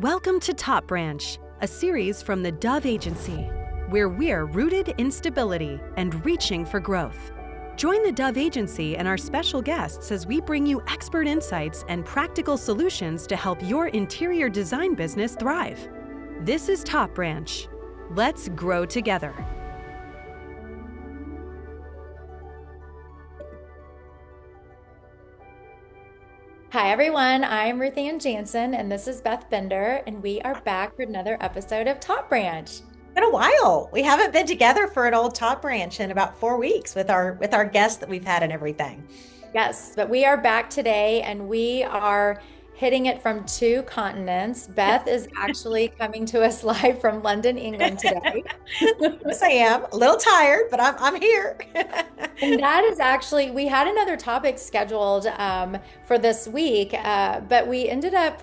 Welcome to Top Branch, a series from the Dove Agency, where we're rooted in stability and reaching for growth. Join the Dove Agency and our special guests as we bring you expert insights and practical solutions to help your interior design business thrive. This is Top Branch. Let's grow together. Hi everyone, I'm Ruth Ann Janson and this is Beth Bender, and we are back for another episode of Top Branch. Been a while. We haven't been together for an old Top Branch in about 4 weeks with our guests that we've had and everything. Yes, but we are back today and we are hitting it from two continents. Beth is actually coming to us live from London, England today. Yes, I am. A little tired, but I'm here. And that is actually, we had another topic scheduled for this week, but we ended up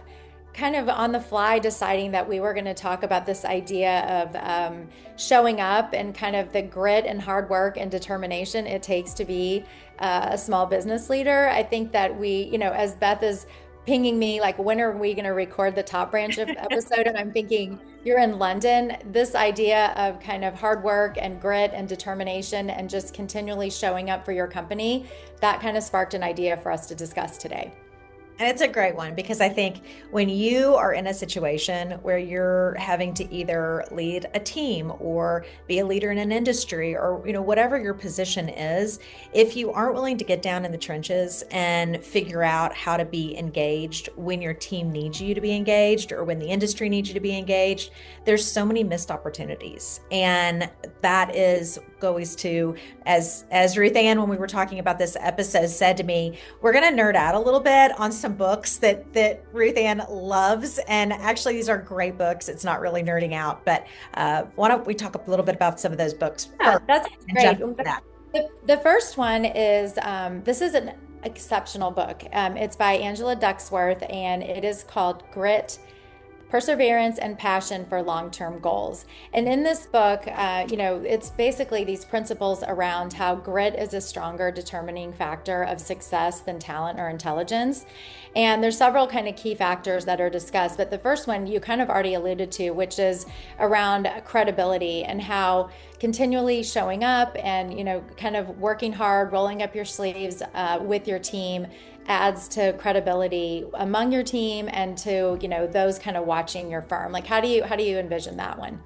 kind of on the fly deciding that we were going to talk about this idea of showing up and kind of the grit and hard work and determination it takes to be a small business leader. I think that we, as Beth is pinging me, like, when are we going to record the Top Branch episode? And I'm thinking, you're in London. This idea of kind of hard work and grit and determination and just continually showing up for your company, that kind of sparked an idea for us to discuss today. And it's a great one because I think when you are in a situation where you're having to either lead a team or be a leader in an industry or, whatever your position is, if you aren't willing to get down in the trenches and figure out how to be engaged when your team needs you to be engaged or when the industry needs you to be engaged, there's so many missed opportunities. And that is goes to, as Ruth Ann, when we were talking about this episode, said to me, we're going to nerd out a little bit on some books that Ruth Ann loves. And actually, these are great books. It's not really nerding out, but why don't we talk a little bit about some of those books first? That's great. The first one is, this is an exceptional book. It's by Angela Duckworth, and it is called Grit, Perseverance and Passion for Long-Term Goals. And in this book, it's basically these principles around how grit is a stronger determining factor of success than talent or intelligence. And there's several kind of key factors that are discussed, but the first one you kind of already alluded to, which is around credibility and how continually showing up and, kind of working hard, rolling up your sleeves with your team adds to credibility among your team and to, those kind of watching your firm. Like, how do you envision that one?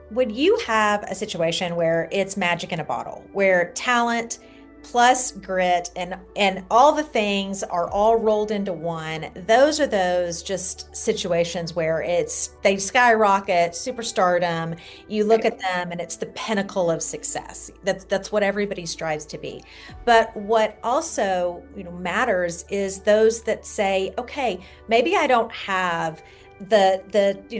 When you have a situation where it's magic in a bottle, where talent plus grit and all the things are all rolled into one, those are those just situations where they skyrocket superstardom. You look at them and it's the pinnacle of success. That's what everybody strives to be. But what also matters is those that say, okay, maybe I don't have the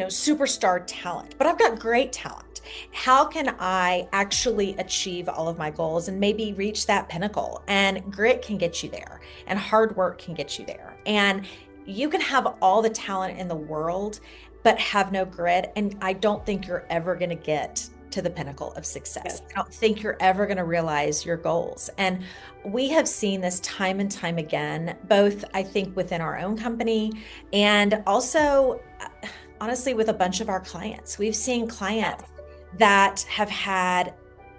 superstar talent, but I've got great talent. How can I actually achieve all of my goals and maybe reach that pinnacle? And grit can get you there, and hard work can get you there. And you can have all the talent in the world, but have no grit. And I don't think you're ever going to get to the pinnacle of success. I don't think you're ever going to realize your goals. And we have seen this time and time again, both I think within our own company and also honestly with a bunch of our clients. We've seen clients that have had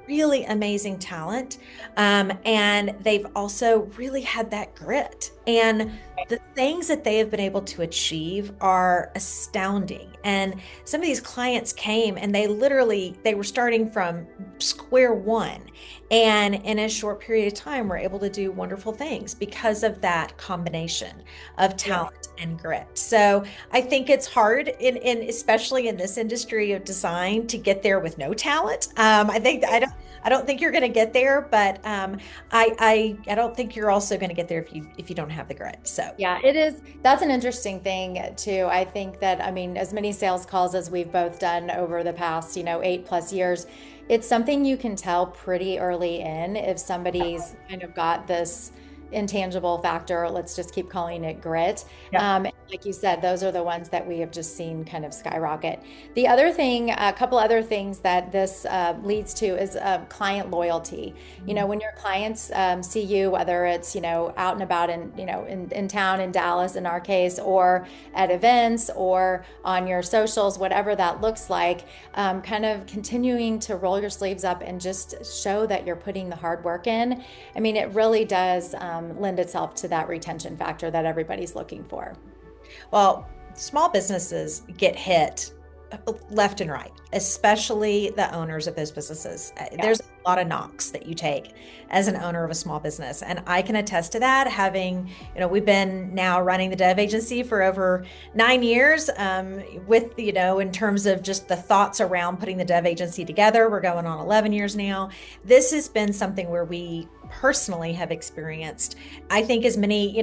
really amazing talent, and they've also really had that grit. And the things that they have been able to achieve are astounding. And some of these clients came and they were starting from square one. And in a short period of time, were able to do wonderful things because of that combination of talent and grit. So I think it's hard especially in this industry of design to get there with no talent. I don't think you're going to get there, but I don't think you're also going to get there if you don't have the grit. So yeah, it is. That's an interesting thing too. I think that, as many sales calls as we've both done over the past, 8+ years, it's something you can tell pretty early in if somebody's kind of got this intangible factor, let's just keep calling it grit. Like you said, those are the ones that we have just seen kind of skyrocket. The other thing, a couple other things that this leads to is client loyalty. When your clients see you, whether it's, out and about in town in Dallas, in our case, or at events or on your socials, whatever that looks like, kind of continuing to roll your sleeves up and just show that you're putting the hard work in. I mean, it really does lend itself to that retention factor that everybody's looking for. Well, small businesses get hit left and right, especially the owners of those businesses. There's a lot of knocks that you take as an owner of a small business. And I can attest to that, having, we've been now running the Dove Agency for over 9 years with, in terms of just the thoughts around putting the Dove Agency together. We're going on 11 years now. This has been something where we personally have experienced, I think, as many,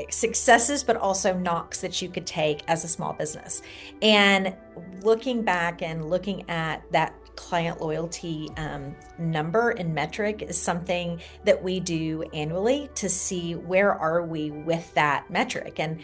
successes, but also knocks that you could take as a small business. And looking back and looking at that client loyalty number and metric is something that we do annually to see where are we with that metric. And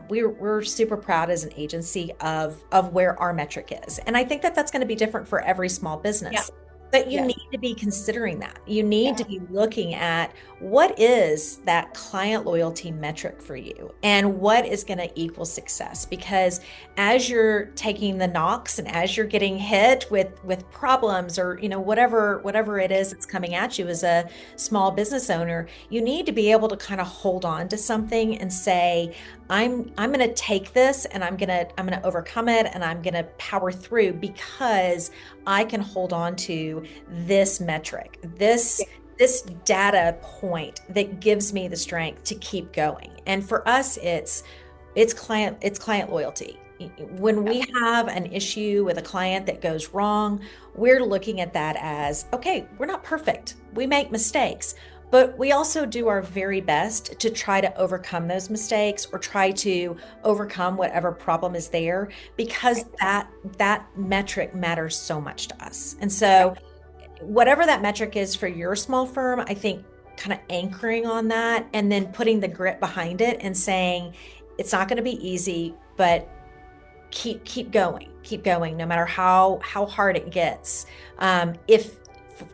we're super proud as an agency of where our metric is. And I think that that's going to be different for every small business. Yeah. But you need to be considering that. You need to be looking at what is that client loyalty metric for you and what is going to equal success. Because as you're taking the knocks and as you're getting hit with problems or, whatever it is that's coming at you as a small business owner, you need to be able to kind of hold on to something and say, I'm going to take this and I'm going to overcome it and I'm going to power through because I can hold on to this metric, this data point that gives me the strength to keep going. And for us, it's client loyalty. When we have an issue with a client that goes wrong, we're looking at that as, okay, we're not perfect. We make mistakes. But we also do our very best to try to overcome those mistakes or try to overcome whatever problem is there, because that metric matters so much to us. And so whatever that metric is for your small firm, I think kind of anchoring on that and then putting the grit behind it and saying, it's not going to be easy, but keep going no matter how hard it gets.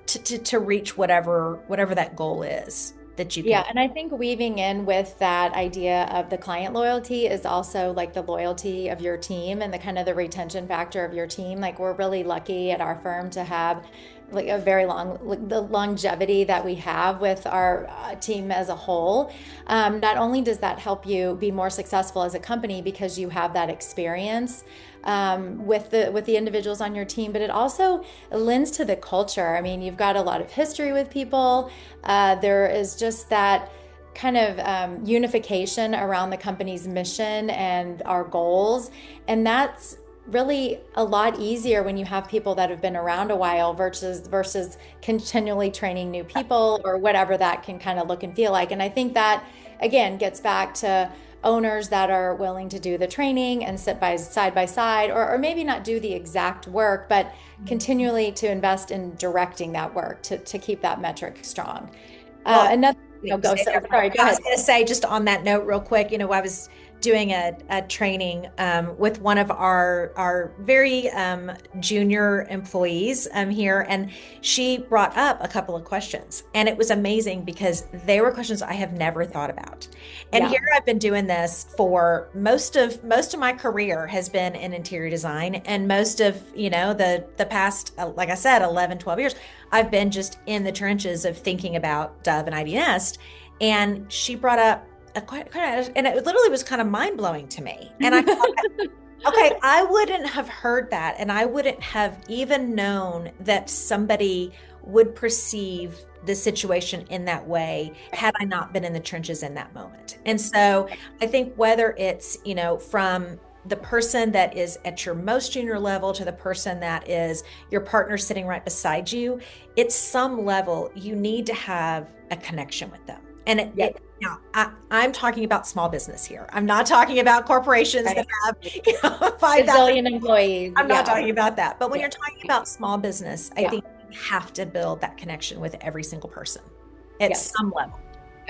To reach whatever that goal is that you can. Yeah, and I think weaving in with that idea of the client loyalty is also like the loyalty of your team and the kind of the retention factor of your team. Like, we're really lucky at our firm to have like a very the longevity that we have with our team as a whole. Not only does that help you be more successful as a company because you have that experience with the individuals on your team, but it also lends to the culture. I mean, you've got a lot of history with people. There is just that kind of unification around the company's mission and our goals, and that's really a lot easier when you have people that have been around a while versus continually training new people or whatever that can kind of look and feel like. And I think that again gets back to owners that are willing to do the training and sit side by side, or maybe not do the exact work, but continually to invest in directing that work to keep that metric strong. Another, go ahead. I was going to say, just on that note real quick, I was doing a training with one of our very junior employees here, and she brought up a couple of questions, and it was amazing because they were questions I have never thought about. And here I've been doing this for most of my career has been in interior design, and most of the past, like I said, 11, 12 years, I've been just in the trenches of thinking about Dove and ID Nest. And she brought up and it literally was kind of mind-blowing to me. And I thought, okay, I wouldn't have heard that, and I wouldn't have even known that somebody would perceive the situation in that way had I not been in the trenches in that moment. And so I think whether it's, from the person that is at your most junior level to the person that is your partner sitting right beside you, at some level, you need to have a connection with them. And now I'm talking about small business here. I'm not talking about corporations that have 5,000 employees. I'm not talking about that. But when you're talking about small business, I think you have to build that connection with every single person at some level.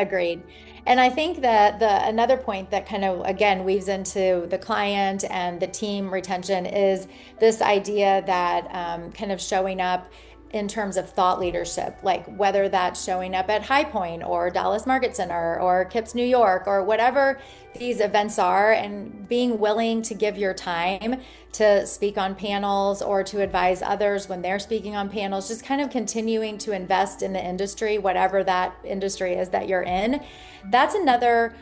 Agreed. And I think that the another point that kind of again weaves into the client and the team retention is this idea that kind of showing up in terms of thought leadership, like whether that's showing up at High Point or Dallas Market Center or KIPS New York or whatever these events are, and being willing to give your time to speak on panels or to advise others when they're speaking on panels, just kind of continuing to invest in the industry, whatever that industry is that you're in. That's another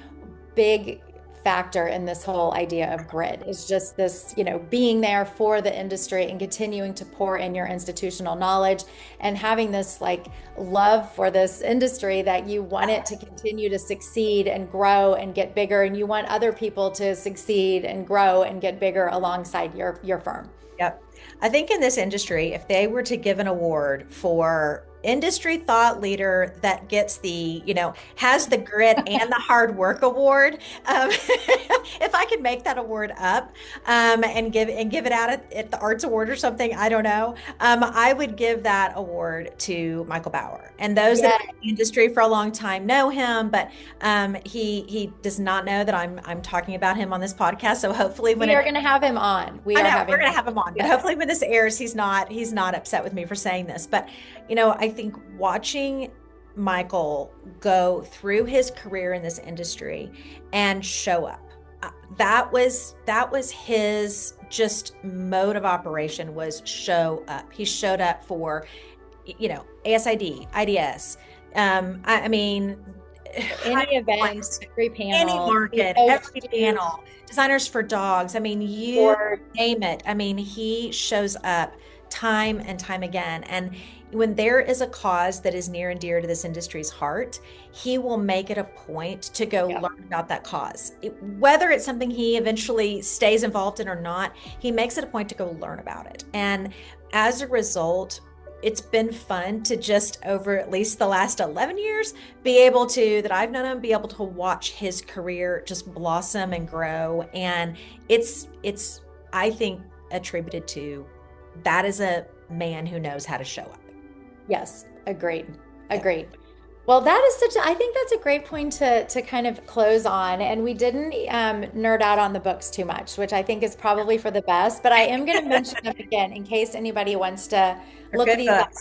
big factor in this whole idea of grit, is just this, being there for the industry and continuing to pour in your institutional knowledge and having this like love for this industry that you want it to continue to succeed and grow and get bigger, and you want other people to succeed and grow and get bigger alongside your firm. Yep. I think in this industry, if they were to give an award for industry thought leader that gets the, has the grit and the hard work award, if I could make that award up and give it out at the Arts Award or something, I don't know, I would give that award to Michael Bauer. And those that are in the industry for a long time know him, but he does not know that I'm talking about him on this podcast. So hopefully when we're going to have him on, we're going to have him on. But hopefully when this airs, he's not upset with me for saying this. But I think watching Michael go through his career in this industry and show up, that was his just mode of operation, was show up. He showed up for, ASID, IDS. I mean, any event, every panel, any market, every panel, Designers for Dogs. I mean, you name it. I mean, he shows up time and time again. And when there is a cause that is near and dear to this industry's heart, he will make it a point to go learn about that cause. Whether it's something he eventually stays involved in or not, he makes it a point to go learn about it. And as a result, it's been fun to just, over at least the last 11 years, that I've known him, be able to watch his career just blossom and grow. And it's I think, attributed to that is a man who knows how to show up. Yes, agreed. Well, that is I think that's a great point to kind of close on. And we didn't nerd out on the books too much, which I think is probably for the best, but I am going to mention them again in case anybody wants to look at these up.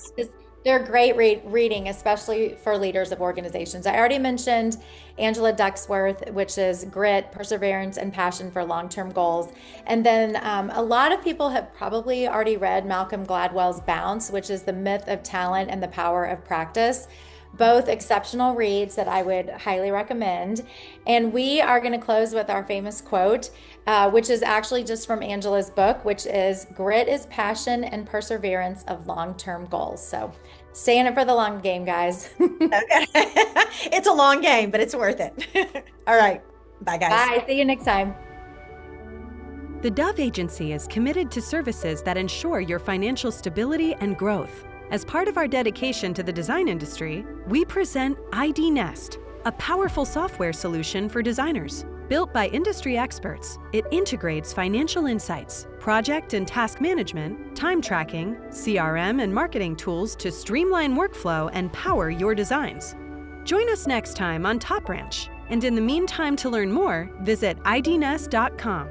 They're great reading, especially for leaders of organizations. I already mentioned Angela Duckworth, which is Grit, Perseverance, and Passion for Long-Term Goals. And then a lot of people have probably already read Malcolm Gladwell's Bounce, which is The Myth of Talent and the Power of Practice. Both exceptional reads that I would highly recommend. And we are going to close with our famous quote, which is actually just from Angela's book, which is, "Grit is passion and perseverance of long-term goals." So stay in it for the long game, guys. Okay. It's a long game, but it's worth it. All right. Bye, guys. Bye. See you next time. The Dove Agency is committed to services that ensure your financial stability and growth. As part of our dedication to the design industry, we present ID Nest, a powerful software solution for designers. Built by industry experts, it integrates financial insights, project and task management, time tracking, CRM and marketing tools to streamline workflow and power your designs. Join us next time on Top Branch. And in the meantime, to learn more, visit idnest.com.